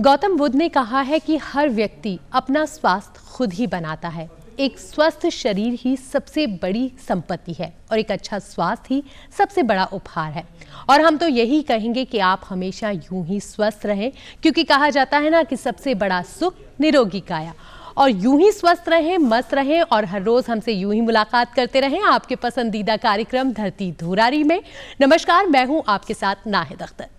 गौतम बुद्ध ने कहा है कि हर व्यक्ति अपना स्वास्थ्य खुद ही बनाता है। एक स्वस्थ शरीर ही सबसे बड़ी संपत्ति है और एक अच्छा स्वास्थ्य ही सबसे बड़ा उपहार है। और हम तो यही कहेंगे कि आप हमेशा यूं ही स्वस्थ रहें, क्योंकि कहा जाता है ना कि सबसे बड़ा सुख निरोगी काया। और यूं ही स्वस्थ रहें, मस्त रहें और हर रोज हमसे यूं ही मुलाकात करते रहें आपके पसंदीदा कार्यक्रम धरती धुरारी में। नमस्कार, मैं हूं आपके साथ नाहिद अख्तर।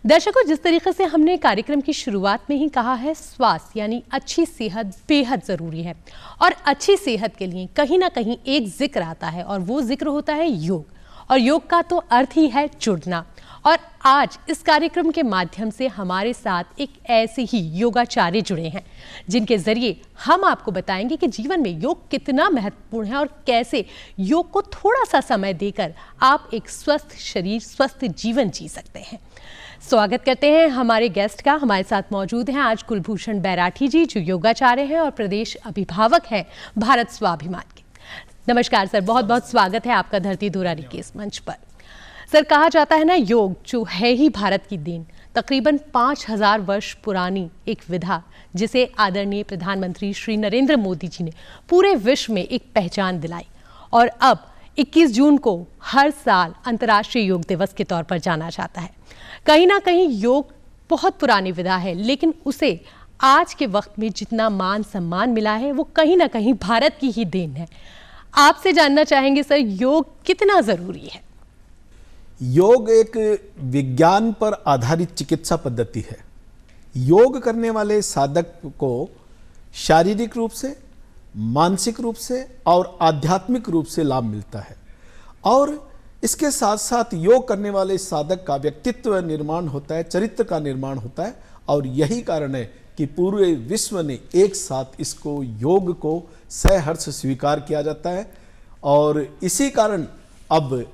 दर्शकों, जिस तरीके से हमने कार्यक्रम की शुरुआत में ही कहा है, स्वास्थ्य यानी अच्छी सेहत बेहद ज़रूरी है। और अच्छी सेहत के लिए कहीं ना कहीं एक जिक्र आता है और वो जिक्र होता है योग। और योग का तो अर्थ ही है जुड़ना। और आज इस कार्यक्रम के माध्यम से हमारे साथ एक ऐसे ही योगाचार्य जुड़े हैं जिनके जरिए हम आपको बताएंगे कि जीवन में योग कितना महत्वपूर्ण है और कैसे योग को थोड़ा सा समय देकर आप एक स्वस्थ शरीर, स्वस्थ जीवन जी सकते हैं। स्वागत करते हैं हमारे गेस्ट का। हमारे साथ मौजूद हैं आज कुलभूषण बैराठी जी, जो योगाचार्य हैं और प्रदेश अभिभावक हैं भारत स्वाभिमान के। नमस्कार सर, बहुत बहुत स्वागत है आपका धरती धुरारी के इस मंच पर। सर, कहा जाता है ना, योग जो है ही भारत की देन, तकरीबन 5000 वर्ष पुरानी एक विधा जिसे आदरणीय प्रधानमंत्री श्री नरेंद्र मोदी जी ने पूरे विश्व में एक पहचान दिलाई। और अब 21 जून को हर साल अंतर्राष्ट्रीय योग दिवस के तौर पर जाना जाता है। कहीं ना कहीं योग बहुत पुरानी विधा है, लेकिन उसे आज के वक्त में जितना मान सम्मान मिला है वो कहीं ना कहीं भारत की ही देन है। आपसे जानना चाहेंगे सर, योग कितना जरूरी है? योग एक विज्ञान पर आधारित चिकित्सा पद्धति है। योग करने वाले साधक को शारीरिक रूप से, मानसिक रूप से और आध्यात्मिक रूप से लाभ मिलता है। और इसके साथ साथ योग करने वाले साधक का व्यक्तित्व निर्माण होता है, चरित्र का निर्माण होता है। और यही कारण है कि पूरे विश्व ने एक साथ इसको, योग को सहर्ष स्वीकार किया जाता है। और इसी कारण अब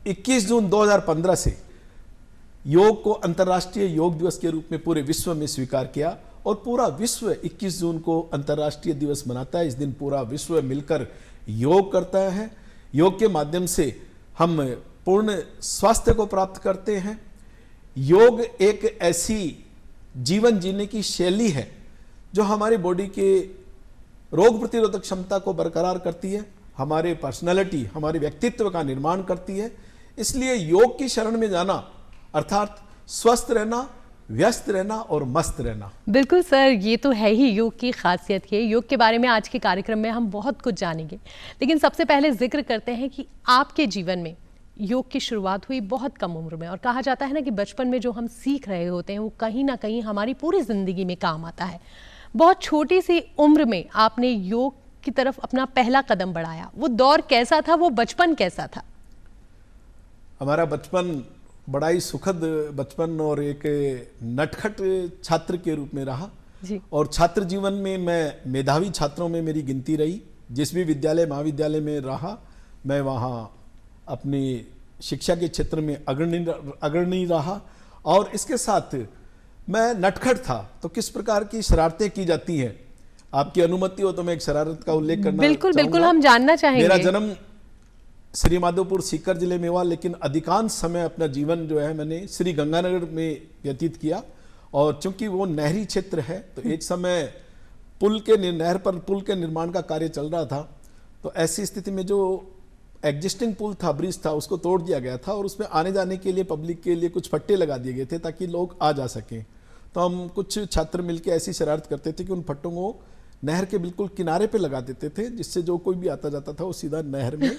21 जून 2015 से योग को अंतर्राष्ट्रीय योग दिवस के रूप में पूरे विश्व में स्वीकार किया। और पूरा विश्व 21 जून को अंतर्राष्ट्रीय दिवस मनाता है। इस दिन पूरा विश्व मिलकर योग करता है। योग के माध्यम से हम पूर्ण स्वास्थ्य को प्राप्त करते हैं। योग एक ऐसी जीवन जीने की शैली है जो हमारी बॉडी के रोग प्रतिरोधक क्षमता को बरकरार करती है, हमारे पर्सनालिटी, हमारे व्यक्तित्व का निर्माण करती है। इसलिए योग की शरण में जाना अर्थात स्वस्थ रहना, व्यस्त रहना और मस्त रहना। बिल्कुल सर, ये तो है ही योग की खासियत है। योग के बारे में आज के कार्यक्रम में हम बहुत कुछ जानेंगे, लेकिन सबसे पहले जिक्र करते हैं कि आपके जीवन में योग की शुरुआत हुई बहुत कम उम्र में। और कहा जाता है ना कि बचपन में जो हम सीख रहे होते हैं वो कहीं ना कहीं हमारी पूरी जिंदगी में काम आता है। बहुत छोटी सी उम्र में आपने योग की तरफ अपना पहला कदम बढ़ाया। वो दौर कैसा था, वो बचपन कैसा था? हमारा बचपन बड़ा ही सुखद बचपन और एक नटखट छात्र के रूप में रहा जी। और छात्र जीवन में मैं मेधावी छात्रों में मेरी गिनती रही। जिस भी विद्यालय, महाविद्यालय में रहा, मैं वहाँ अपनी शिक्षा के क्षेत्र में अग्रणी रहा। और इसके साथ मैं नटखट था। तो किस प्रकार की शरारतें की जाती हैं, आपकी अनुमति हो तो मैं एक शरारत का उल्लेख करना बिल्कुल बिल्कुल, हम जानना चाहेंगे। मेरा जन्म श्री माधोपुर सीकर जिले में हुआ, लेकिन अधिकांश समय अपना जीवन जो है मैंने श्री गंगानगर में व्यतीत किया। और चूंकि वो नहरी क्षेत्र है तो एक समय नहर पर पुल के निर्माण का कार्य चल रहा था। तो ऐसी स्थिति में जो एग्जिस्टिंग पुल था, ब्रिज था, उसको तोड़ दिया गया था और उसमें आने जाने के लिए पब्लिक के लिए कुछ फट्टे लगा दिए गए थे ताकि लोग आ जा सकें। तो हम कुछ छात्र मिलकर ऐसी शरारत करते थे कि उन फट्टों को नहर के बिल्कुल किनारे पे लगा देते थे, जिससे जो कोई भी आता जाता था वो सीधा नहर में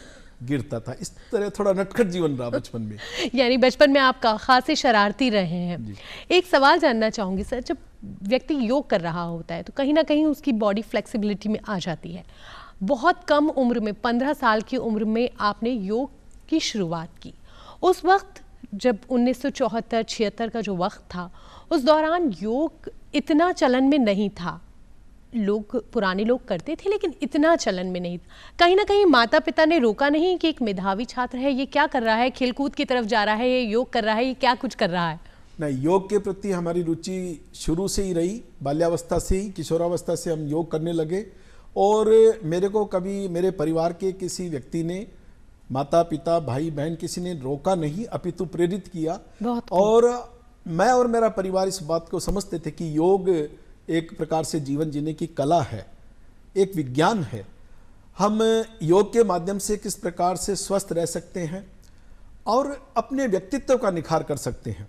गिरता था। इस तरह थोड़ा नटखट जीवन रहा बचपन में। यानी बचपन में आप खासे शरारती रहे हैं। एक सवाल जानना चाहूंगी सर, जब व्यक्ति योग कर रहा होता है तो कहीं ना कहीं उसकी बॉडी फ्लेक्सिबिलिटी में आ जाती है। बहुत कम उम्र में, 15 साल की उम्र में आपने योग की शुरुआत की। उस वक्त जब 1974-76 का जो वक्त था, उस दौरान योग इतना चलन में नहीं था। पुराने लोग करते थे लेकिन इतना चलन में नहीं था। कहीं ना कहीं माता पिता ने रोका नहीं कि एक मेधावी छात्र है, ये क्या कर रहा है, खेलकूद की तरफ जा रहा है, ये योग कर रहा है, ये क्या कुछ कर रहा है? नहीं, योग के प्रति हमारी रुचि शुरू से ही रही। बाल्यावस्था से ही, किशोरावस्था से हम योग करने लगे। और मेरे को कभी मेरे परिवार के किसी व्यक्ति ने, माता पिता, भाई बहन, किसी ने रोका नहीं, अपितु प्रेरित किया। और मैं और मेरा परिवार इस बात को समझते थे कि योग एक प्रकार से जीवन जीने की कला है, एक विज्ञान है। हम योग के माध्यम से किस प्रकार से स्वस्थ रह सकते हैं और अपने व्यक्तित्व का निखार कर सकते हैं।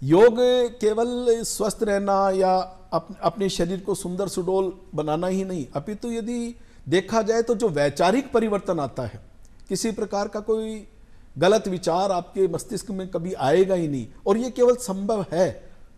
योग केवल स्वस्थ रहना या अपने शरीर को सुंदर सुडौल बनाना ही नहीं, अपितु यदि देखा जाए तो जो वैचारिक परिवर्तन आता है, किसी प्रकार का कोई गलत विचार आपके मस्तिष्क में कभी आएगा ही नहीं, और ये केवल संभव है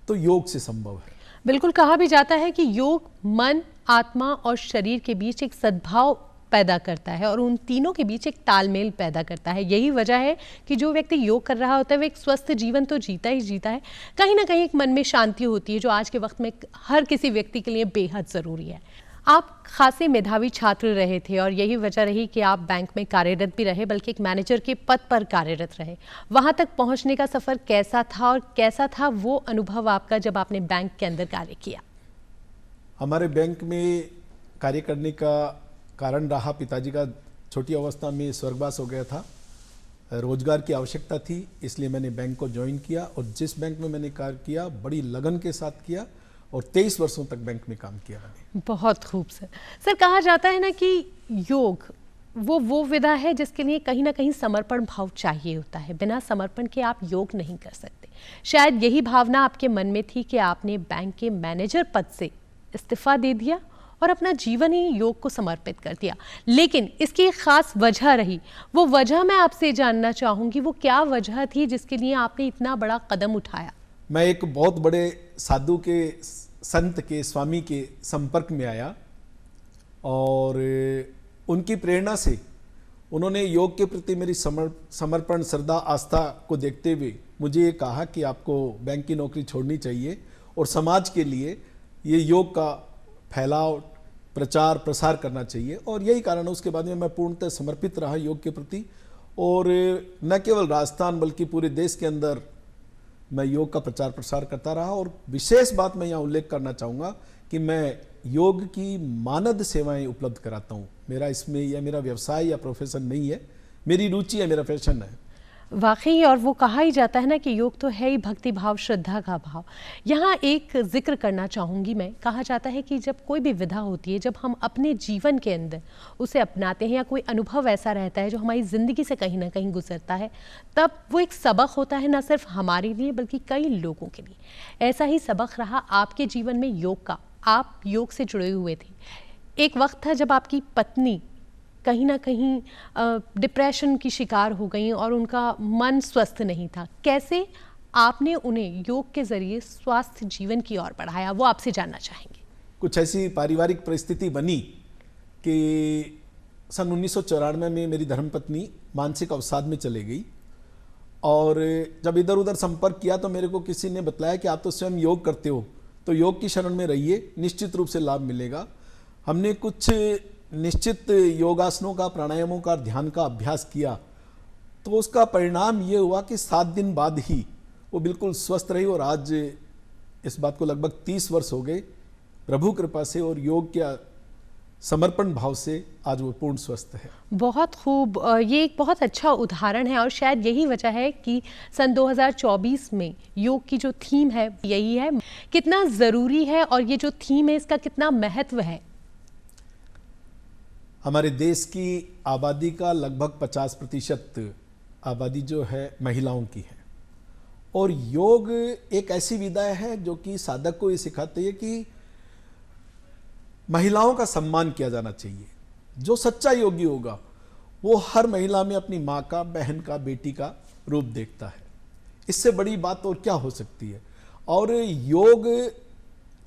तो योग से संभव है। बिल्कुल, कहा भी जाता है कि योग मन, आत्मा और शरीर के बीच एक सद्भाव पैदा करता है और उन तीनों के बीच एक तालमेल पैदा करता है। यही वजह है कि जो व्यक्ति योग कर रहा होता है वो एक स्वस्थ जीवन तो जीता ही जीता है, कहीं ना कहीं एक मन में शांति होती है जो आज के वक्त में हर किसी व्यक्ति के लिए बेहद ज़रूरी है। आप खासे मेधावी छात्र रहे थे और यही वजह रही कि आप बैंक में कार्यरत भी रहे, बल्कि एक मैनेजर के पद पर कार्यरत रहे। वहां तक पहुंचने का सफ़र कैसा था और कैसा था वो अनुभव आपका जब आपने बैंक के अंदर कार्य किया? हमारे बैंक में कार्य करने का कारण रहा, पिताजी का छोटी अवस्था में स्वर्गवास हो गया था, रोजगार की आवश्यकता थी, इसलिए मैंने बैंक को ज्वाइन किया और जिस बैंक में मैंने कार्य किया बड़ी लगन के साथ किया और 23 वर्षों तक बैंक में काम किया मैंने। बहुत खूब सर, कहा जाता है ना कि योग वो विधा है जिसके लिए कहीं ना कहीं समर्पण भाव चाहिए होता है। बिना समर्पण के आप योग नहीं कर सकते। शायद यही भावना आपके मन में थी कि आपने बैंक के मैनेजर पद से इस्तीफा दे दिया और अपना जीवन ही योग को समर्पित कर दिया। लेकिन इसकी एक खास वजह रही, वो वजह मैं आपसे जानना चाहूँगी, वो क्या वजह थी जिसके लिए आपने इतना बड़ा कदम उठाया? मैं एक बहुत बड़े साधु के, संत के, स्वामी के संपर्क में आया और उनकी प्रेरणा से उन्होंने योग के प्रति मेरी समर्पण, श्रद्धा, आस्था को देखते हुए मुझे ये कहा कि आपको बैंक की नौकरी छोड़नी चाहिए और समाज के लिए ये योग का फैलाव, प्रचार, प्रसार करना चाहिए। और यही कारण है, उसके बाद में मैं पूर्णतः समर्पित रहा योग के प्रति और न केवल राजस्थान बल्कि पूरे देश के अंदर मैं योग का प्रचार प्रसार करता रहा। और विशेष बात मैं यहाँ उल्लेख करना चाहूँगा कि मैं योग की मानद सेवाएं उपलब्ध कराता हूँ। मेरा इसमें या मेरा व्यवसाय या प्रोफेशन नहीं है, मेरी रुचि है, मेरा पैशन है। वाकई, और वो कहा ही जाता है ना कि योग तो है ही भक्ति भाव, श्रद्धा का भाव। यहाँ एक जिक्र करना चाहूँगी मैं, कहा जाता है कि जब कोई भी विधा होती है, जब हम अपने जीवन के अंदर उसे अपनाते हैं या कोई अनुभव ऐसा रहता है जो हमारी ज़िंदगी से कहीं ना कहीं गुजरता है, तब वो एक सबक होता है, ना सिर्फ हमारे लिए बल्कि कई लोगों के लिए। ऐसा ही सबक रहा आपके जीवन में योग का। आप योग से जुड़े हुए थे। एक वक्त था जब आपकी पत्नी कहीं ना कहीं डिप्रेशन की शिकार हो गई और उनका मन स्वस्थ नहीं था। कैसे आपने उन्हें योग के जरिए स्वास्थ्य जीवन की ओर बढ़ाया, वो आपसे जानना चाहेंगे। कुछ ऐसी पारिवारिक परिस्थिति बनी कि सन 1994 में मेरी धर्मपत्नी मानसिक अवसाद में चली गई और जब इधर उधर संपर्क किया तो मेरे को किसी ने बताया कि आप तो स्वयं योग करते हो, तो योग की शरण में रहिए, निश्चित रूप से लाभ मिलेगा। हमने कुछ निश्चित योगासनों का, प्राणायामों का, ध्यान का अभ्यास किया तो उसका परिणाम ये हुआ कि 7 दिन बाद ही वो बिल्कुल स्वस्थ रही और आज इस बात को लगभग 30 वर्ष हो गए प्रभु कृपा से और योग के समर्पण भाव से आज वो पूर्ण स्वस्थ है। बहुत खूब, ये एक बहुत अच्छा उदाहरण है और शायद यही वजह है कि सन 2024 में योग की जो थीम है यही है। कितना ज़रूरी है और ये जो थीम है इसका कितना महत्व है? हमारे देश की आबादी का लगभग 50% आबादी जो है महिलाओं की है और योग एक ऐसी विधा है जो कि साधक को ये सिखाती है कि महिलाओं का सम्मान किया जाना चाहिए। जो सच्चा योगी होगा वो हर महिला में अपनी माँ का, बहन का, बेटी का रूप देखता है। इससे बड़ी बात और क्या हो सकती है। और योग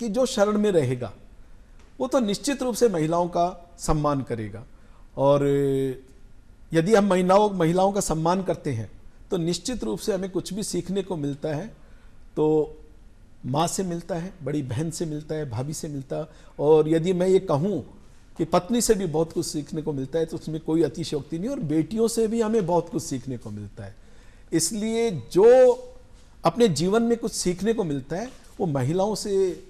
की जो शरण में रहेगा वो तो निश्चित रूप से महिलाओं का सम्मान करेगा और यदि हम महिलाओं का सम्मान करते हैं तो निश्चित रूप से हमें कुछ भी सीखने को मिलता है। तो माँ से मिलता है, बड़ी बहन से मिलता है, भाभी से मिलता है और यदि मैं ये कहूँ कि पत्नी से भी बहुत कुछ सीखने को मिलता है तो उसमें कोई अतिशयोक्ति नहीं और बेटियों से भी हमें बहुत कुछ सीखने को मिलता है। इसलिए जो अपने जीवन में कुछ सीखने को मिलता है वो महिलाओं से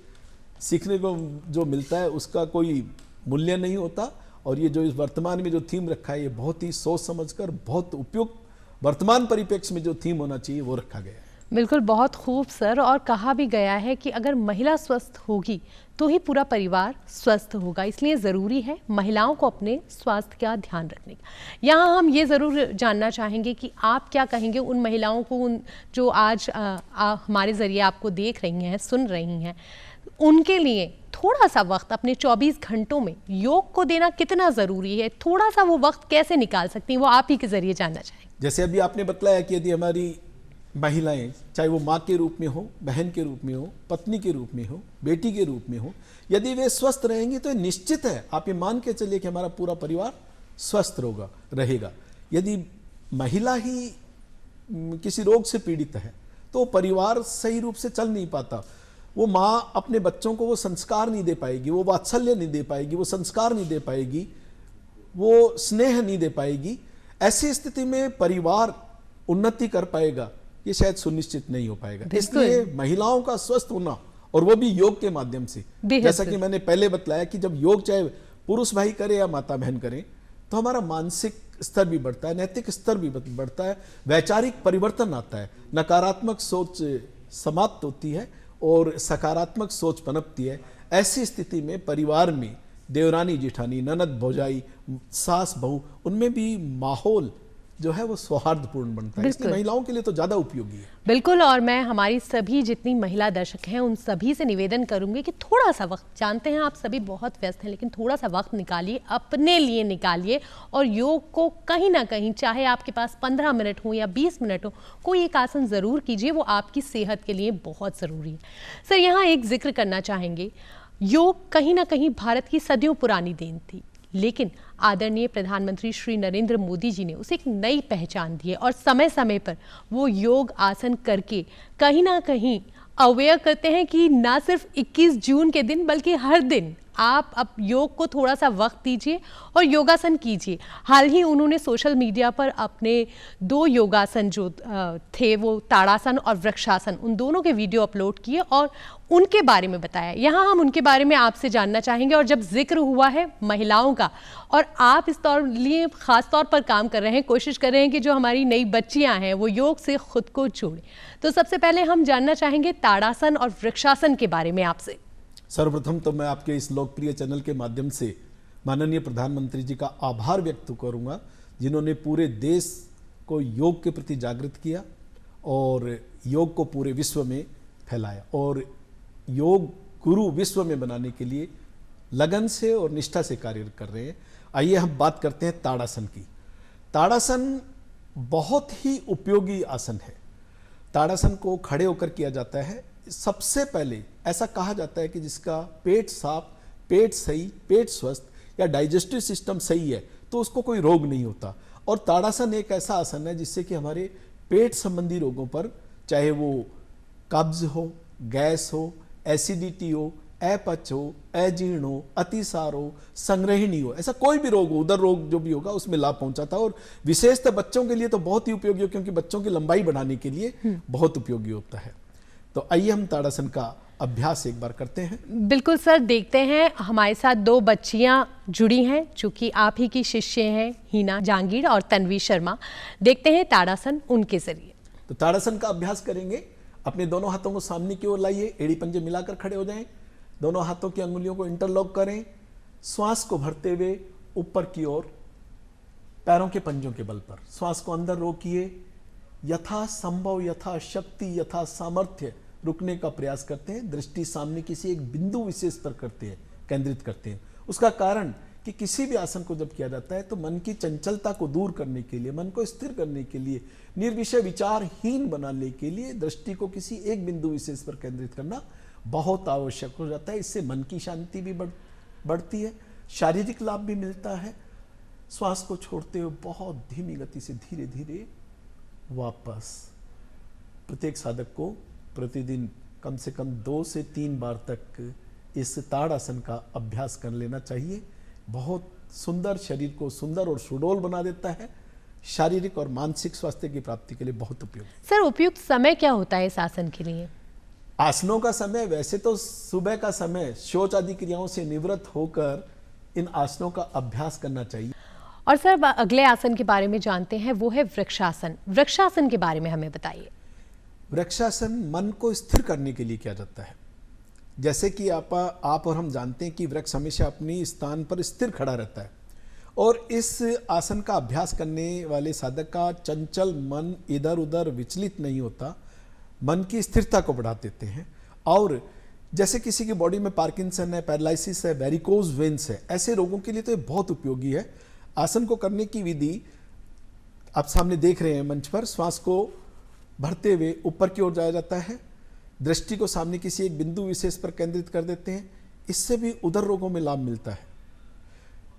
सीखने को जो मिलता है उसका कोई मूल्य नहीं होता। और ये जो इस वर्तमान में जो थीम रखा है ये बहुत ही सोच समझकर, बहुत उपयुक्त वर्तमान परिप्रेक्ष्य में जो थीम होना चाहिए वो रखा गया है। बिल्कुल, बहुत खूब सर। और कहा भी गया है कि अगर महिला स्वस्थ होगी तो ही पूरा परिवार स्वस्थ होगा, इसलिए ज़रूरी है महिलाओं को अपने स्वास्थ्य का ध्यान रखने का। यहाँ हम ये ज़रूर जानना चाहेंगे कि आप क्या कहेंगे उन महिलाओं को, उन जो आज हमारे ज़रिए आपको देख रही हैं, सुन रही हैं, उनके लिए थोड़ा सा वक्त अपने 24 घंटों में योग को देना कितना ज़रूरी है? थोड़ा सा वो वक्त कैसे निकाल सकती हैं, वो आप ही के ज़रिए जानना चाहेंगे। जैसे अभी आपने बतलाया कि यदि हमारी महिलाएं, चाहे वो माँ के रूप में हो, बहन के रूप में हो, पत्नी के रूप में हो, बेटी के रूप में हो, यदि वे स्वस्थ रहेंगी तो निश्चित है, आप ये मान के चलिए कि हमारा पूरा परिवार स्वस्थ रहेगा। यदि महिला ही किसी रोग से पीड़ित है तो परिवार सही रूप से चल नहीं पाता। वो माँ अपने बच्चों को वो संस्कार नहीं दे पाएगी, वो वात्सल्य नहीं दे पाएगी, वो संस्कार नहीं दे पाएगी, वो स्नेह नहीं दे पाएगी। ऐसी स्थिति में परिवार उन्नति कर पाएगा ये शायद सुनिश्चित नहीं हो पाएगा। इसलिए महिलाओं का स्वस्थ होना, और वो भी योग के माध्यम से, जैसा कि मैंने पहले बतलाया कि जब योग चाहे पुरुष भाई करे या माता बहन करे तो हमारा मानसिक स्तर भी बढ़ता है, नैतिक स्तर भी बढ़ता है, वैचारिक परिवर्तन आता है, नकारात्मक सोच समाप्त होती है और सकारात्मक सोच पनपती है। ऐसी स्थिति में परिवार में देवरानी जेठानी, ननद भौजाई, सास बहू, उनमें भी माहौल जो है वो सौहार्दपूर्ण बनता है। इसलिए महिलाओं के लिए तो ज़्यादा उपयोगी है। बिल्कुल, और मैं हमारी सभी जितनी महिला दर्शक हैं उन सभी से निवेदन करूंगी कि थोड़ा सा वक्त, जानते हैं आप सभी बहुत व्यस्त हैं, लेकिन थोड़ा सा वक्त निकालिए, अपने लिए निकालिए और योग को कहीं ना कहीं, चाहे आपके पास 15 मिनट हो या 20 मिनट हो, कोई एक आसन ज़रूर कीजिए, वो आपकी सेहत के लिए बहुत ज़रूरी है। सर, यहाँ एक जिक्र करना चाहेंगे, योग कहीं ना कहीं भारत की सदियों पुरानी देन थी, लेकिन आदरणीय प्रधानमंत्री श्री नरेंद्र मोदी जी ने उसे एक नई पहचान दी है और समय समय पर वो योग आसन करके कहीं ना कहीं अवेयर करते हैं कि ना सिर्फ 21 जून के दिन बल्कि हर दिन आप अब योग को थोड़ा सा वक्त दीजिए और योगासन कीजिए। हाल ही उन्होंने सोशल मीडिया पर अपने 2 योगासन जो थे, वो ताड़ासन और वृक्षासन, उन दोनों के वीडियो अपलोड किए और उनके बारे में बताया। यहाँ हम उनके बारे में आपसे जानना चाहेंगे। और जब जिक्र हुआ है महिलाओं का और आप इस तौर लिए ख़ास तौर पर काम कर रहे हैं, कोशिश कर रहे हैं कि जो हमारी नई बच्चियाँ हैं वो योग से खुद को जोड़ें, तो सबसे पहले हम जानना चाहेंगे ताड़ासन और वृक्षासन के बारे में आपसे। सर्वप्रथम तो मैं आपके इस लोकप्रिय चैनल के माध्यम से माननीय प्रधानमंत्री जी का आभार व्यक्त करूंगा, जिन्होंने पूरे देश को योग के प्रति जागृत किया और योग को पूरे विश्व में फैलाया और योग गुरु विश्व में बनाने के लिए लगन से और निष्ठा से कार्य कर रहे हैं। आइए हम बात करते हैं ताड़ासन की। ताड़ासन बहुत ही उपयोगी आसन है। ताड़ासन को खड़े होकर किया जाता है। सबसे पहले ऐसा कहा जाता है कि जिसका पेट साफ, पेट सही, पेट स्वस्थ या डाइजेस्टिव सिस्टम सही है तो उसको कोई रोग नहीं होता। और ताड़ासन एक ऐसा आसन है जिससे कि हमारे पेट संबंधी रोगों पर, चाहे वो कब्ज हो, गैस हो, एसिडिटी हो, अपच हो, अजीर्ण हो, अतिसार हो, संग्रहिणी हो, ऐसा कोई भी रोग हो, उदर रोग जो भी होगा उसमें लाभ पहुंचाता है। और विशेषतः बच्चों के लिए तो बहुत ही उपयोगी हो, क्योंकि बच्चों की लंबाई बढ़ाने के लिए बहुत उपयोगी होता है। तो आइए हम ताड़ासन का अभ्यास एक बार करते हैं। बिल्कुल सर, देखते हैं हमारे साथ 2 बच्चियां जुड़ी हैं जो कि आप ही की शिष्य हैं, हीना जहांगीर और तन्वी शर्मा। देखते हैं ताड़ासन उनके जरिए। तो ताड़ासन का अभ्यास करेंगे। अपने दोनों हाथों को सामने की ओर लाइए, एड़ी पंजे मिलाकर खड़े हो जाएं, दोनों हाथों की अंगुलियों को इंटरलॉक करें, श्वास को भरते हुए ऊपर की ओर पैरों के पंजों के बल पर श्वास को अंदर रोकिए, यथा संभव, यथा शक्ति, यथा सामर्थ्य रुकने का प्रयास करते हैं। दृष्टि सामने किसी एक बिंदु विशेष पर करते हैं, केंद्रित करते हैं। उसका कारण कि किसी भी आसन को जब किया जाता है तो मन की चंचलता को दूर करने के लिए, मन को स्थिर करने के लिए, निर्विषय विचारहीन बनाने के लिए दृष्टि को किसी एक बिंदु विशेष पर केंद्रित करना बहुत आवश्यक हो जाता है। इससे मन की शांति भी बढ़ती है, शारीरिक लाभ भी मिलता है। श्वास को छोड़ते हुए बहुत धीमी गति से धीरे धीरे वापस। प्रत्येक साधक को प्रतिदिन कम से कम 2 से 3 बार तक इस ताड़ासन का अभ्यास कर लेना चाहिए। बहुत सुंदर, शरीर को सुंदर और सुडौल बना देता है। शारीरिक और मानसिक स्वास्थ्य की प्राप्ति के लिए बहुत उपयोगी। सर, उपयुक्त समय क्या होता है इस आसन के लिए? आसनों का समय वैसे तो सुबह का समय शौच आदि क्रियाओं से निवृत्त होकर इन आसनों का अभ्यास करना चाहिए। और सर, अगले आसन के बारे में जानते हैं, वो है वृक्षासन। वृक्षासन के बारे में हमें बताइए। वृक्षासन मन को स्थिर करने के लिए किया जाता है। जैसे कि आप और हम जानते हैं कि वृक्ष हमेशा अपनी स्थान पर स्थिर खड़ा रहता है, और इस आसन का अभ्यास करने वाले साधक का चंचल मन इधर उधर विचलित नहीं होता, मन की स्थिरता को बढ़ा देते हैं। और जैसे किसी की बॉडी में पार्किंसन है, पैरालिसिस है, वेरिकोज वेन्स है, ऐसे रोगों के लिए तो ये बहुत उपयोगी है। आसन को करने की विधि आप सामने देख रहे हैं मंच पर। श्वास को भरते हुए ऊपर की ओर जाया जाता है, दृष्टि को सामने किसी एक बिंदु विशेष पर केंद्रित कर देते हैं। इससे भी उदर रोगों में लाभ मिलता है।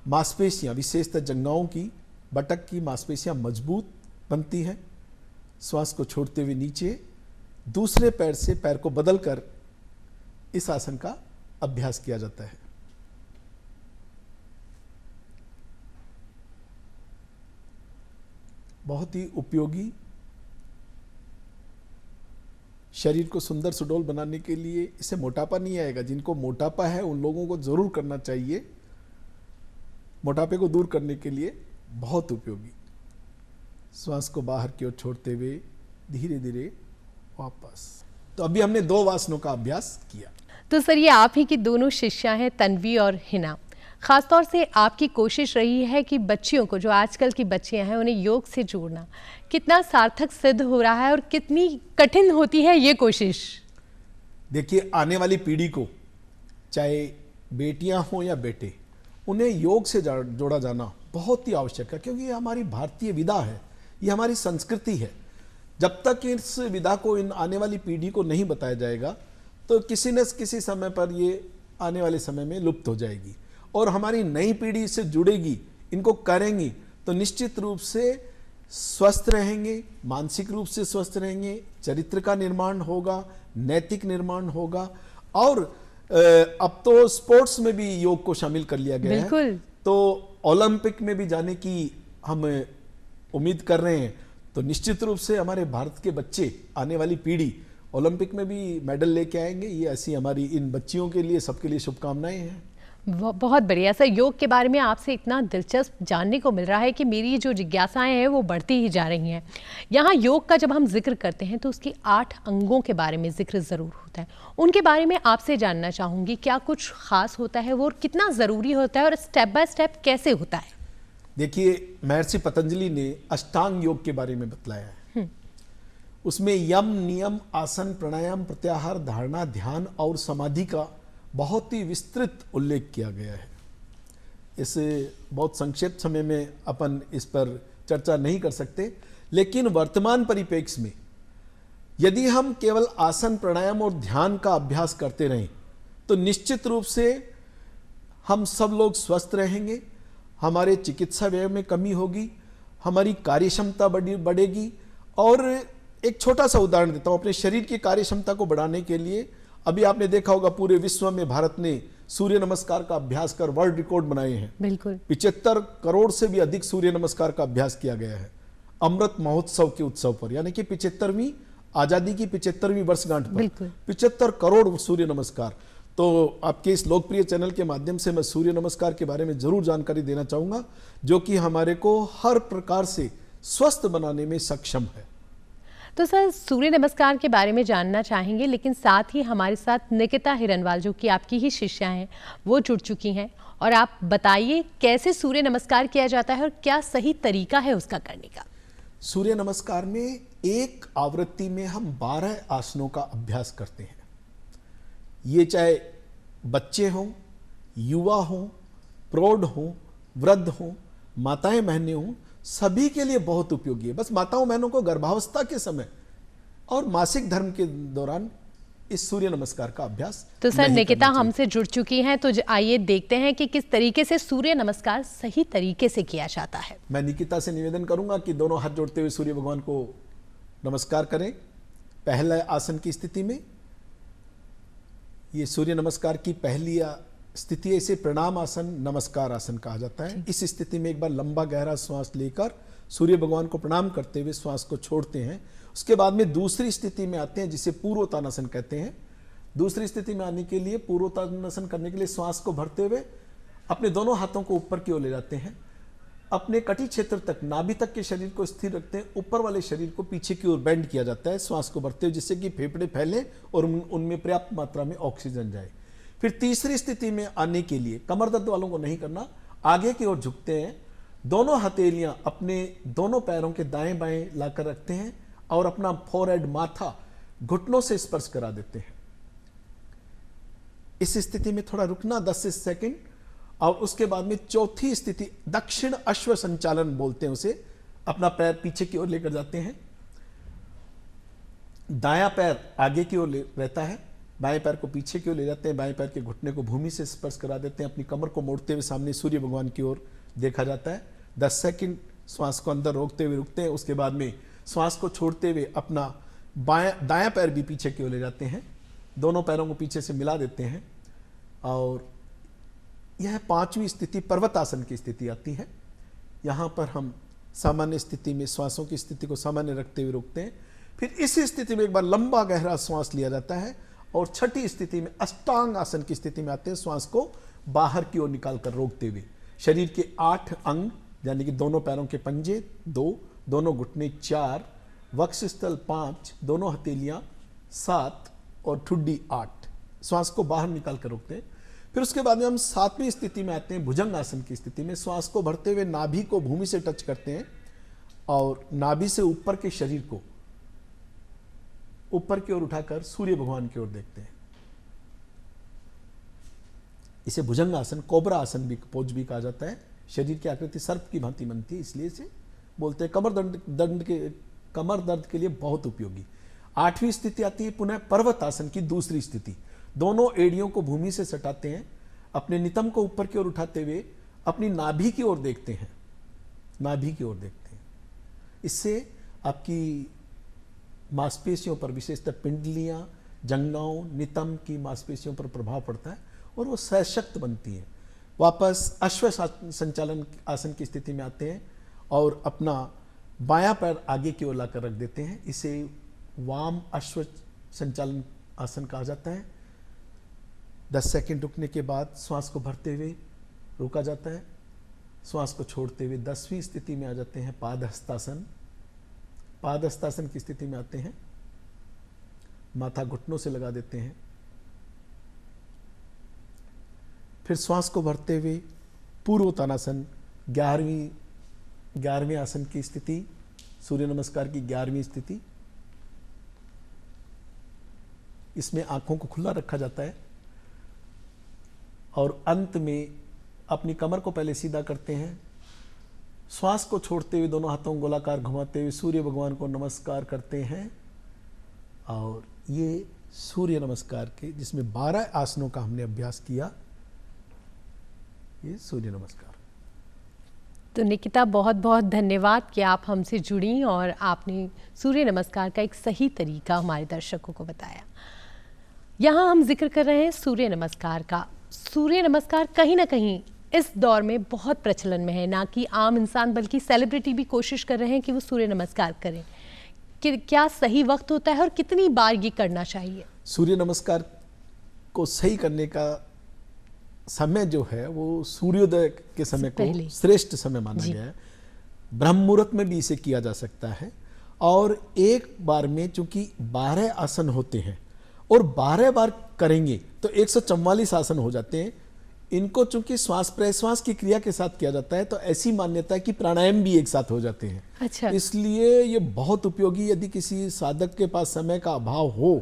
मांसपेशियां, विशेषतः जंघाओं की, बटक की मांसपेशियां मजबूत बनती हैं। श्वास को छोड़ते हुए नीचे दूसरे पैर से पैर को बदलकर इस आसन का अभ्यास किया जाता है। बहुत ही उपयोगी, शरीर को सुंदर सुडौल बनाने के लिए। इससे मोटापा नहीं आएगा। जिनको मोटापा है उन लोगों को जरूर करना चाहिए। मोटापे को दूर करने के लिए बहुत उपयोगी। श्वास को बाहर की ओर छोड़ते हुए धीरे धीरे वापस। तो अभी हमने 2 आसनों का अभ्यास किया। तो सर, ये आप ही की दोनों शिष्या हैं, तन्वी और हिना। खासतौर से आपकी कोशिश रही है कि बच्चियों को, जो आजकल की बच्चियां हैं, उन्हें योग से जोड़ना कितना सार्थक सिद्ध हो रहा है और कितनी कठिन होती है ये कोशिश? देखिए, आने वाली पीढ़ी को, चाहे बेटियां हों या बेटे, उन्हें योग से जोड़ा जाना बहुत ही आवश्यक है, क्योंकि ये हमारी भारतीय विधा है, ये हमारी संस्कृति है। जब तक इस विधा को इन आने वाली पीढ़ी को नहीं बताया जाएगा तो किसी न किसी समय पर ये आने वाले समय में लुप्त हो जाएगी। और हमारी नई पीढ़ी इससे जुड़ेगी, इनको करेंगी तो निश्चित रूप से स्वस्थ रहेंगे, मानसिक रूप से स्वस्थ रहेंगे, चरित्र का निर्माण होगा, नैतिक निर्माण होगा। और अब तो स्पोर्ट्स में भी योग को शामिल कर लिया गया है, तो ओलंपिक में भी जाने की हम उम्मीद कर रहे हैं। तो निश्चित रूप से हमारे भारत के बच्चे, आने वाली पीढ़ी ओलंपिक में भी मेडल लेके आएंगे। ये ऐसी हमारी इन बच्चियों के लिए, सबके लिए शुभकामनाएं हैं। बहुत बढ़िया सर। योग के बारे में आपसे इतना दिलचस्प जानने को मिल रहा है कि मेरी जो जिज्ञासाएं हैं वो बढ़ती ही जा रही हैं। यहाँ योग का जब हम जिक्र करते हैं तो उसके 8 अंगों के बारे में जिक्र ज़रूर होता है। उनके बारे में आपसे जानना चाहूँगी, क्या कुछ खास होता है वो, और कितना ज़रूरी होता है, और स्टेप बाय स्टेप कैसे होता है? देखिए, महर्षि पतंजलि ने अष्टांग योग के बारे में बतलाया है। उसमें यम, नियम, आसन, प्राणायाम, प्रत्याहार, धारणा, ध्यान और समाधि का बहुत ही विस्तृत उल्लेख किया गया है। इसे बहुत संक्षिप्त समय में अपन इस पर चर्चा नहीं कर सकते, लेकिन वर्तमान परिप्रेक्ष्य में यदि हम केवल आसन, प्राणायाम और ध्यान का अभ्यास करते रहें तो निश्चित रूप से हम सब लोग स्वस्थ रहेंगे, हमारे चिकित्सा व्यय में कमी होगी, हमारी कार्यक्षमता बढ़ेगी। और एक छोटा सा उदाहरण देता हूं अपने शरीर की कार्यक्षमता को बढ़ाने के लिए। अभी आपने देखा होगा पूरे विश्व में भारत ने सूर्य नमस्कार का अभ्यास कर वर्ल्ड रिकॉर्ड बनाए हैं। बिल्कुल 75 करोड़ से भी अधिक सूर्य नमस्कार का अभ्यास किया गया है अमृत महोत्सव के उत्सव पर, यानी कि 75वीं आजादी की 75वीं वर्षगांठ पर 75 करोड़ सूर्य नमस्कार। तो आपके इस लोकप्रिय चैनल के माध्यम से मैं सूर्य नमस्कार के बारे में जरूर जानकारी देना चाहूंगा, जो कि हमारे को हर प्रकार से स्वस्थ बनाने में सक्षम है। तो सर, सूर्य नमस्कार के बारे में जानना चाहेंगे, लेकिन साथ ही हमारे साथ निकिता हिरनवाल, जो कि आपकी ही शिष्या हैं, वो जुड़ चुकी हैं। और आप बताइए कैसे सूर्य नमस्कार किया जाता है और क्या सही तरीका है उसका करने का? सूर्य नमस्कार में एक आवृत्ति में हम 12 आसनों का अभ्यास करते हैं। ये चाहे बच्चे हों, युवा हों, प्रौढ़ हों, वृद्ध हों, माताएं बहनें हों, सभी के लिए बहुत उपयोगी है। बस माताओं बहनों को गर्भावस्था के समय और मासिक धर्म के दौरान इस सूर्य नमस्कार का अभ्यास। तो सर, निकिता हमसे जुड़ चुकी हैं, तो आइए देखते हैं कि किस तरीके से सूर्य नमस्कार सही तरीके से किया जाता है। मैं निकिता से निवेदन करूंगा कि दोनों हाथ जोड़ते हुए सूर्य भगवान को नमस्कार करें। पहला आसन की स्थिति में, ये सूर्य नमस्कार की पहली स्थिति है, इसे प्रणाम आसन, नमस्कार आसन कहा जाता है। इस स्थिति में एक बार लंबा गहरा श्वास लेकर सूर्य भगवान को प्रणाम करते हुए श्वास को छोड़ते हैं। उसके बाद में दूसरी स्थिति में आते हैं, जिसे पूर्वोत्तानासन कहते हैं। दूसरी स्थिति में आने के लिए, पूर्वोत्तानासन करने के लिए श्वास को भरते हुए अपने दोनों हाथों को ऊपर की ओर ले जाते हैं अपने कटी क्षेत्र तक, नाभि तक के शरीर को स्थिर रखते हैं। ऊपर वाले शरीर को पीछे की ओर बेंड किया जाता है श्वास को भरते हुए, जिससे कि फेफड़े फैलें और उनमें पर्याप्त मात्रा में ऑक्सीजन जाए। फिर तीसरी स्थिति में आने के लिए कमर दर्द वालों को नहीं करना, आगे की ओर झुकते हैं, दोनों हथेलियां अपने दोनों पैरों के दाएं बाएं लाकर रखते हैं और अपना फोरहेड, माथा घुटनों से स्पर्श करा देते हैं। इस स्थिति में थोड़ा रुकना 10 सेकंड, और उसके बाद में चौथी स्थिति दक्षिण अश्व संचालन बोलते हैं उसे। अपना पैर पीछे की ओर लेकर जाते हैं, दायां पैर आगे की ओर रहता है, बाएं पैर को पीछे की ओर ले जाते हैं, बाएं पैर के घुटने को भूमि से स्पर्श करा देते हैं, अपनी कमर को मोड़ते हुए सामने सूर्य भगवान की ओर देखा जाता है। 10 सेकंड श्वास को अंदर रोकते हुए रुकते हैं। उसके बाद में श्वास को छोड़ते हुए अपना दायां पैर भी पीछे की ओर ले जाते हैं, दोनों पैरों को पीछे से मिला देते हैं। और यह पांचवी स्थिति पर्वतासन की स्थिति आती है। यहाँ पर हम सामान्य स्थिति में श्वासों की स्थिति को सामान्य रखते हुए रुकते हैं। फिर इसी स्थिति में एक बार लंबा गहरा श्वास लिया जाता है और छठी स्थिति में अष्टांग आसन की स्थिति में आते हैं, श्वास को बाहर की ओर निकाल कर रोकते हुए। शरीर के 8 अंग, यानी कि दोनों पैरों के पंजे 2, दोनों घुटने 4, वक्षस्थल 5, दोनों हथेलियां 7 और ठुड्डी 8, श्वास को बाहर निकाल कर रोकते हैं। फिर उसके बाद में हम 7वीं स्थिति में आते हैं, भुजंग आसन की स्थिति में। श्वास को भरते हुए नाभि को भूमि से टच करते हैं और नाभि से ऊपर के शरीर को ऊपर की ओर उठाकर सूर्य भगवान की ओर देखते हैं। इसे भुजंग आसन, कोबरा आसन भी, पोज भी कहा जाता है। शरीर की आकृति सर्प की भांति बनती है, इसलिए इसे बोलते हैं। कमर दर्द के लिए बहुत उपयोगी। 8वीं स्थिति आती है पुनः पर्वत आसन की दूसरी स्थिति। दोनों एड़ियों को भूमि से सटाते हैं, अपने नितंब को ऊपर की ओर उठाते हुए अपनी नाभि की ओर देखते हैं, नाभि की ओर देखते हैं। इससे आपकी मांसपेशियों पर, विशेषतः पिंडलियां, जंघाओं, नितंब की मांसपेशियों पर प्रभाव पड़ता है और वो सशक्त बनती है। वापस अश्व संचालन आसन की स्थिति में आते हैं और अपना बायां पैर आगे की ओर लाकर रख देते हैं। इसे वाम अश्व संचालन आसन कहा जाता है। 10 सेकंड रुकने के बाद श्वास को भरते हुए रोका जाता है, श्वास को छोड़ते हुए 10वीं स्थिति में आ जाते हैं, पादहस्तासन। पादहस्तासन की स्थिति में आते हैं, माथा घुटनों से लगा देते हैं। फिर श्वास को भरते हुए पूर्वोत्तानासन, 11वीं आसन की स्थिति, सूर्य नमस्कार की 11वीं स्थिति। इसमें आंखों को खुला रखा जाता है और अंत में अपनी कमर को पहले सीधा करते हैं, श्वास को छोड़ते हुए दोनों हाथों को गोलाकार घुमाते हुए सूर्य भगवान को नमस्कार करते हैं। और ये सूर्य नमस्कार के, जिसमें 12 आसनों का हमने अभ्यास किया, ये सूर्य नमस्कार। तो निकिता, बहुत बहुत धन्यवाद कि आप हमसे जुड़ी और आपने सूर्य नमस्कार का एक सही तरीका हमारे दर्शकों को बताया। यहाँ हम जिक्र कर रहे हैं सूर्य नमस्कार का। सूर्य नमस्कार कहीं ना कहीं इस दौर में बहुत प्रचलन में है, ना कि आम इंसान बल्कि सेलिब्रिटी भी कोशिश कर रहे हैं कि वो सूर्य नमस्कार करें। कि क्या सही वक्त होता है और कितनी बार ये करना चाहिए? सूर्य नमस्कार को सही करने का समय जो है वो सूर्योदय के समय को श्रेष्ठ समय माना गया है। ब्रह्म मुहूर्त में भी इसे किया जा सकता है। और एक बार में चूंकि 12 आसन होते हैं और 12 बार करेंगे तो 144 आसन हो जाते हैं। इनको चूंकि श्वास प्रश्वास की क्रिया के साथ किया जाता है तो ऐसी मान्यता है कि प्राणायाम भी एक साथ हो जाते हैं। अच्छा। इसलिए ये बहुत उपयोगी, यदि किसी साधक के पास समय का अभाव हो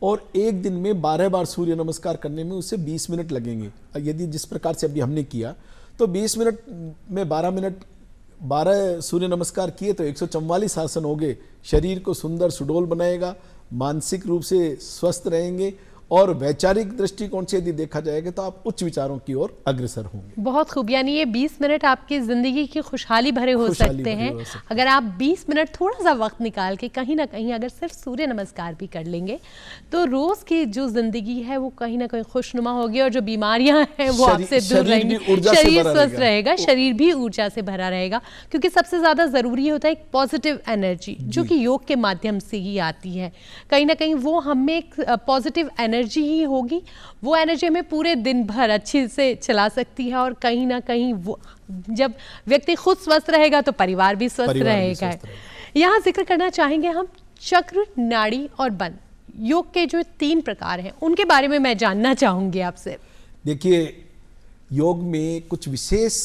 और एक दिन में 12 बार सूर्य नमस्कार करने में उसे 20 मिनट लगेंगे। यदि जिस प्रकार से अभी हमने किया तो 20 मिनट में 12 सूर्य नमस्कार किए तो 144 आसन हो गए। शरीर को सुंदर सुडौल बनाएगा, मानसिक रूप से स्वस्थ रहेंगे और वैचारिक दृष्टिकोण से यदि देखा जाएगा तो आप उच्च विचारों की ओर अग्रसर होंगे। बहुत खूब। यानी ये 20 मिनट आपकी जिंदगी की खुशहाली भरे हो सकते हैं अगर आप 20 मिनट थोड़ा सा वक्त निकाल के कहीं ना कहीं अगर सिर्फ सूर्य नमस्कार भी कर लेंगे तो रोज की जो जिंदगी है वो कहीं ना कहीं खुशनुमा होगी और जो बीमारियां हैं वो आपसे दूर रहेंगी। शरीर स्वस्थ रहेगा, शरीर भी ऊर्जा से भरा रहेगा, क्योंकि सबसे ज्यादा जरूरी होता है एक पॉजिटिव एनर्जी जो कि योग के माध्यम से ही आती है। कहीं ना कहीं वो हमें एक पॉजिटिव एनर्जी एनर्जी ही होगी, वो एनर्जी हमें पूरे दिन भर अच्छे से चला सकती है। और कहीं ना कहीं वो जब व्यक्ति खुद स्वस्थ रहेगा तो परिवार भी स्वस्थ रहेगा। यहाँ जिक्र करना चाहेंगे हम चक्र, नाड़ी और बंध। योग के जो 3 प्रकार हैं उनके बारे में मैं जानना चाहूंगी आपसे। देखिए, योग में कुछ विशेष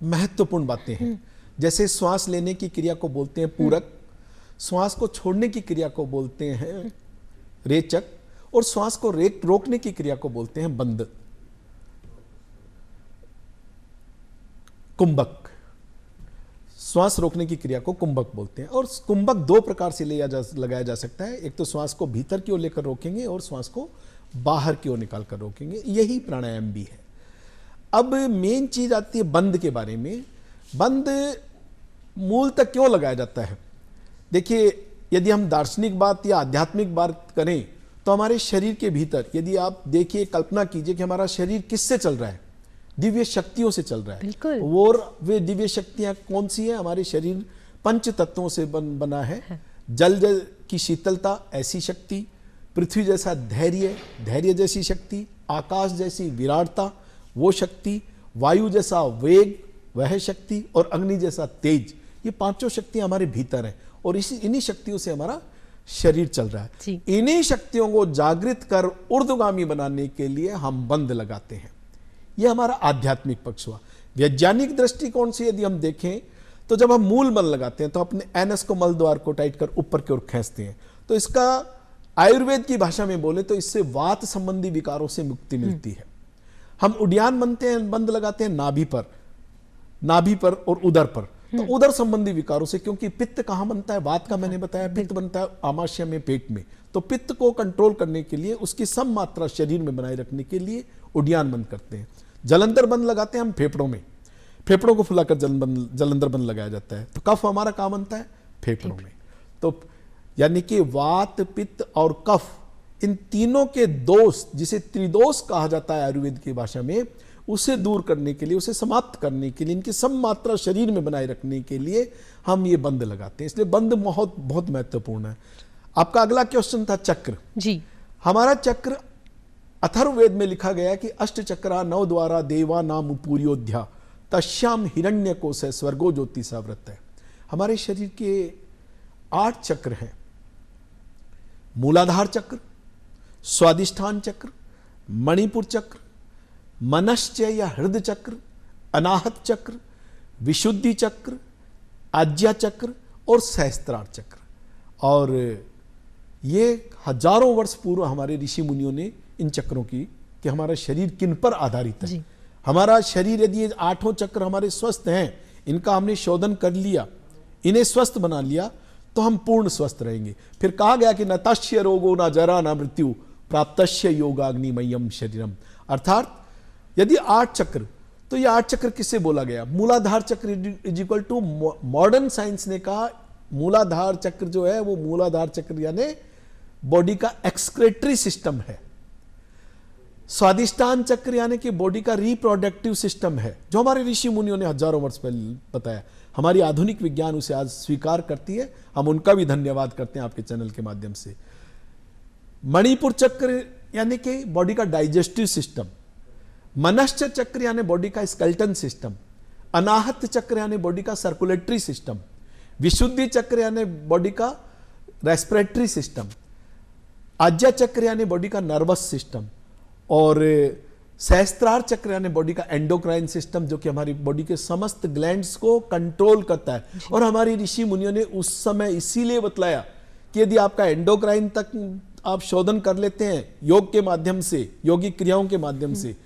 महत्वपूर्ण बातें हैं। जैसे श्वास लेने की क्रिया को बोलते हैं पूरक, श्वास को छोड़ने की क्रिया को बोलते हैं रेचक, और श्वास को रोकने की क्रिया को बोलते हैं बंध, कुंभक। श्वास रोकने की क्रिया को कुंभक बोलते हैं। और कुंभक 2 प्रकार से लगाया जा सकता है। एक तो श्वास को भीतर की ओर लेकर रोकेंगे और श्वास को बाहर की ओर निकाल कर रोकेंगे। यही प्राणायाम भी है। अब मेन चीज आती है बंद के बारे में। बंद मूल तक क्यों लगाया जाता है? देखिए, यदि हम दार्शनिक बात या आध्यात्मिक बात करें तो हमारे शरीर के भीतर, यदि आप देखिए, कल्पना कीजिए कि हमारा शरीर किससे चल रहा है? दिव्य शक्तियों से चल रहा है। बिल्कुल। और वे दिव्य शक्तियां कौन सी है? हमारे शरीर 5 तत्वों से बना है। जल की शीतलता, ऐसी शक्ति; पृथ्वी जैसा धैर्य जैसी शक्ति; आकाश जैसी विराटता, वो शक्ति; वायु जैसा वेग, वह शक्ति; और अग्नि जैसा तेज। ये 5 शक्तियां हमारे भीतर हैं और इन्हीं शक्तियों से हमारा शरीर चल रहा है। इन्हीं शक्तियों को जागृत कर ऊर्ध्वगामी बनाने के लिए हम बंध लगाते हैं। यह हमारा आध्यात्मिक पक्ष हुआ। वैज्ञानिक दृष्टिकोण से यदि हम देखें तो जब हम मूल बंध लगाते हैं तो अपने एनस को, मल द्वार को टाइट कर ऊपर की ओर खींचते हैं। तो इसका आयुर्वेद की भाषा में बोले तो इससे वात संबंधी विकारों से मुक्ति मिलती है। हम उड्डयन बंध लगाते हैं नाभि पर और उदर पर। तो उदर संबंधी विकारों से, क्योंकि पित्त कहां बनता है? वात का मैंने बताया, पित्त बनता है आमाशय में, पेट में। तो पित्त को कंट्रोल करने के लिए, उसकी सम मात्रा शरीर में बनाए रखने के लिए उड्डयन बंद करते हैं। जलंधर बंद लगाते हैं हम फेफड़ों में। फेफड़ों को फुलाकर जलंधर बंद लगाया जाता है। तो कफ हमारा कहां बनता है? फेफड़ों में। तो यानी कि वात, पित्त और कफ, इन तीनों के दोष, जिसे त्रिदोष कहा जाता है आयुर्वेद की भाषा में, उसे दूर करने के लिए, उसे समाप्त करने के लिए, इनकी सम मात्रा शरीर में बनाए रखने के लिए हम ये बंद लगाते हैं। इसलिए बंद बहुत महत्वपूर्ण है। आपका अगला क्वेश्चन था चक्र जी। हमारा चक्र अथर्ववेद में लिखा गया कि अष्ट चक्रा 9 द्वारा देवा नाम पूर्योध्या तस्याम हिरण्य कोश है स्वर्गो ज्योतिषा व्रत है। हमारे शरीर के 8 चक्र हैं। मूलाधार चक्र, स्वादिष्ठान चक्र, मणिपुर चक्र, मनश्चय या हृदय चक्र, अनाहत चक्र, विशुद्धि चक्र, आज्ञा चक्र और सहस्त्रार चक्र। और ये हजारों वर्ष पूर्व हमारे ऋषि मुनियों ने इन चक्रों की, कि हमारा शरीर किन पर आधारित है। हमारा शरीर, यदि ये 8 चक्र हमारे स्वस्थ हैं, इनका हमने शोधन कर लिया, इन्हें स्वस्थ बना लिया, तो हम पूर्ण स्वस्थ रहेंगे। फिर कहा गया कि न तस्य रोगो न जरा न मृत्यु प्राप्तस्य योगाग्निमयम शरीरम। अर्थात यदि 8 चक्र, तो ये 8 चक्र किससे बोला गया? Muladhara chakra is equal to, modern science ने कहा मूलाधार चक्र जो है वो मूलाधार चक्र यानी बॉडी का एक्सक्रेटरी सिस्टम है। स्वादिष्टान चक्र यानी कि बॉडी का रिप्रोडक्टिव सिस्टम है, जो हमारे ऋषि मुनियों ने हजारों वर्ष पहले बताया। हमारी आधुनिक विज्ञान उसे आज स्वीकार करती है, हम उनका भी धन्यवाद करते हैं आपके चैनल के माध्यम से। मणिपुर चक्र यानी कि बॉडी का डाइजेस्टिव सिस्टम, मनश्चय चक्र यानी बॉडी का स्केलेटन सिस्टम, अनाहत चक्र यानी बॉडी का सर्कुलेटरी सिस्टम, विशुद्धि चक्र यानी बॉडी का रेस्पिरेटरी सिस्टम, आज्ञा चक्र यानी बॉडी का नर्वस सिस्टम, और सहस्त्रार चक्र यानी बॉडी का एंडोक्राइन सिस्टम, जो कि हमारी बॉडी के समस्त ग्लैंड्स को कंट्रोल करता है। और हमारी ऋषि मुनियों ने उस समय इसीलिए बतलाया कि यदि आपका एंडोक्राइन तक आप शोधन कर लेते हैं योग के माध्यम से, योगिक क्रियाओं के माध्यम से,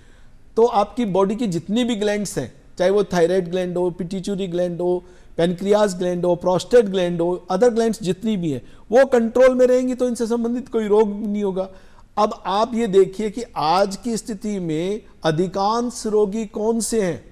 तो आपकी बॉडी की जितनी भी ग्लैंड्स हैं, चाहे वो थायराइड ग्लैंड हो, पिट्यूटरी ग्लैंड हो, पेनक्रियाज ग्लैंड हो, प्रोस्टेट ग्लैंड हो, अदर ग्लैंड्स जितनी भी हैं, वो कंट्रोल में रहेंगी, तो इनसे संबंधित कोई रोग नहीं होगा। अब आप ये देखिए कि आज की स्थिति में अधिकांश रोगी कौन से हैं?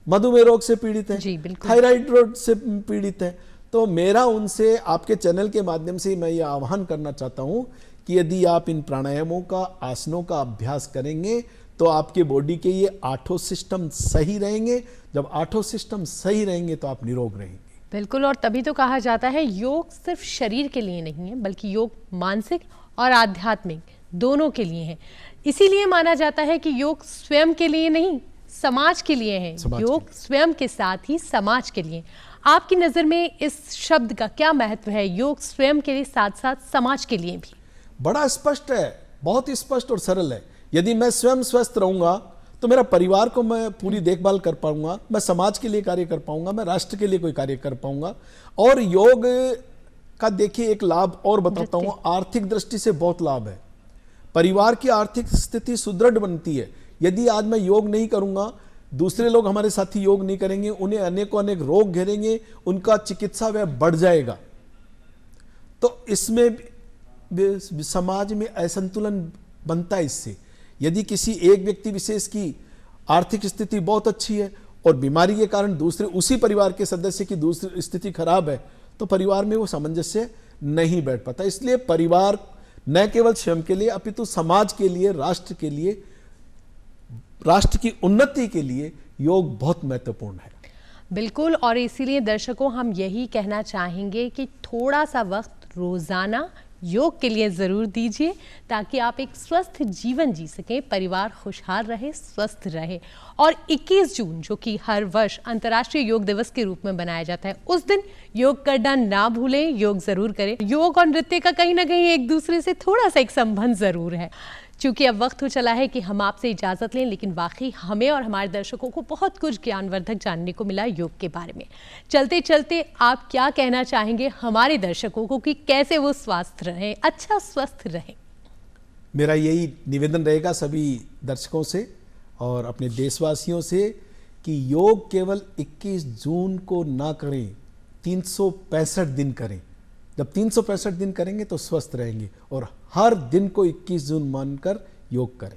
मधुमेह रोग से पीड़ित हैं, थायराइड रोग से पीड़ित हैं। तो मेरा उनसे, आपके चैनल के माध्यम से मैं ये आह्वान करना चाहता हूं कि यदि आप इन प्राणायामों का, आसनों का अभ्यास करेंगे तो आपके बॉडी के ये 8 सिस्टम सही रहेंगे। जब 8 सिस्टम सही रहेंगे तो आप निरोग रहेंगे। बिल्कुल, और तभी तो कहा जाता है योग सिर्फ शरीर के लिए नहीं है, बल्कि योग मानसिक और आध्यात्मिक दोनों के लिए है। इसीलिए माना जाता है कि योग स्वयं के लिए नहीं, समाज के लिए है। योग स्वयं के साथ ही समाज के लिए। आपकी नज़र में इस शब्द का क्या महत्व है, योग स्वयं के लिए साथ साथ समाज के लिए भी? बड़ा स्पष्ट है, बहुत ही स्पष्ट और सरल है। यदि मैं स्वयं स्वस्थ रहूंगा तो मेरा परिवार को मैं पूरी देखभाल कर पाऊंगा, मैं समाज के लिए कार्य कर पाऊंगा, मैं राष्ट्र के लिए कोई कार्य कर पाऊंगा। और योग का देखिए एक लाभ और बताता हूं, आर्थिक दृष्टि से बहुत लाभ है। परिवार की आर्थिक स्थिति सुदृढ़ बनती है। यदि आज मैं योग नहीं करूंगा, दूसरे लोग हमारे साथी योग नहीं करेंगे, उन्हें अनेकों अनेक रोग घेरेंगे, उनका चिकित्सा व्यय बढ़ जाएगा। तो इसमें समाज में असंतुलन बनता है इससे। यदि किसी एक व्यक्ति विशेष की आर्थिक स्थिति बहुत अच्छी है और बीमारी के कारण दूसरे उसी परिवार के सदस्य की दूसरी स्थिति खराब है, तो परिवार में वो सामंजस्य नहीं बैठ पाता। इसलिए परिवार न केवल स्वयं के लिए अपितु समाज के लिए, राष्ट्र के लिए, राष्ट्र की उन्नति के लिए योग बहुत महत्वपूर्ण है। बिल्कुल, और इसीलिए दर्शकों हम यही कहना चाहेंगे कि थोड़ा सा वक्त रोजाना योग के लिए ज़रूर दीजिए, ताकि आप एक स्वस्थ जीवन जी सकें, परिवार खुशहाल रहे, स्वस्थ रहे। और 21 जून जो कि हर वर्ष अंतर्राष्ट्रीय योग दिवस के रूप में बनाया जाता है, उस दिन योग करना ना भूलें, योग ज़रूर करें। योग और नृत्य का कहीं ना कहीं एक दूसरे से थोड़ा सा एक संबंध ज़रूर है। चूँकि अब वक्त हो चला है कि हम आपसे इजाज़त लें, लेकिन वाकई हमें और हमारे दर्शकों को बहुत कुछ ज्ञानवर्धक जानने को मिला योग के बारे में। चलते चलते आप क्या कहना चाहेंगे हमारे दर्शकों को कि कैसे वो स्वस्थ रहें, अच्छा स्वस्थ रहें? मेरा यही निवेदन रहेगा सभी दर्शकों से और अपने देशवासियों से कि योग केवल 21 जून को ना करें, 365 दिन करें। जब 365 दिन करेंगे तो स्वस्थ रहेंगे और हर दिन को 21 जून मानकर योग करें।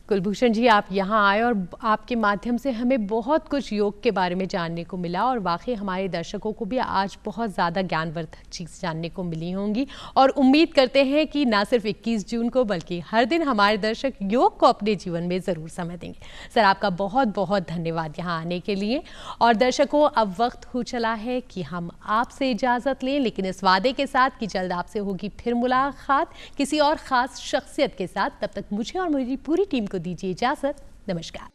कुलभूषण जी, आप यहाँ आए और आपके माध्यम से हमें बहुत कुछ योग के बारे में जानने को मिला और वाकई हमारे दर्शकों को भी आज बहुत ज़्यादा ज्ञानवर्धक चीज़ जानने को मिली होंगी। और उम्मीद करते हैं कि ना सिर्फ 21 जून को बल्कि हर दिन हमारे दर्शक योग को अपने जीवन में ज़रूर समय देंगे। सर, आपका बहुत बहुत धन्यवाद यहाँ आने के लिए। और दर्शकों, अब वक्त हो चला है कि हम आपसे इजाज़त लें, लेकिन इस वादे के साथ कि जल्द आपसे होगी फिर मुलाकात किसी और ख़ास शख्सियत के साथ। तब तक मुझे और मेरी पूरी टीम को दीजिए इजाज़त। नमस्कार।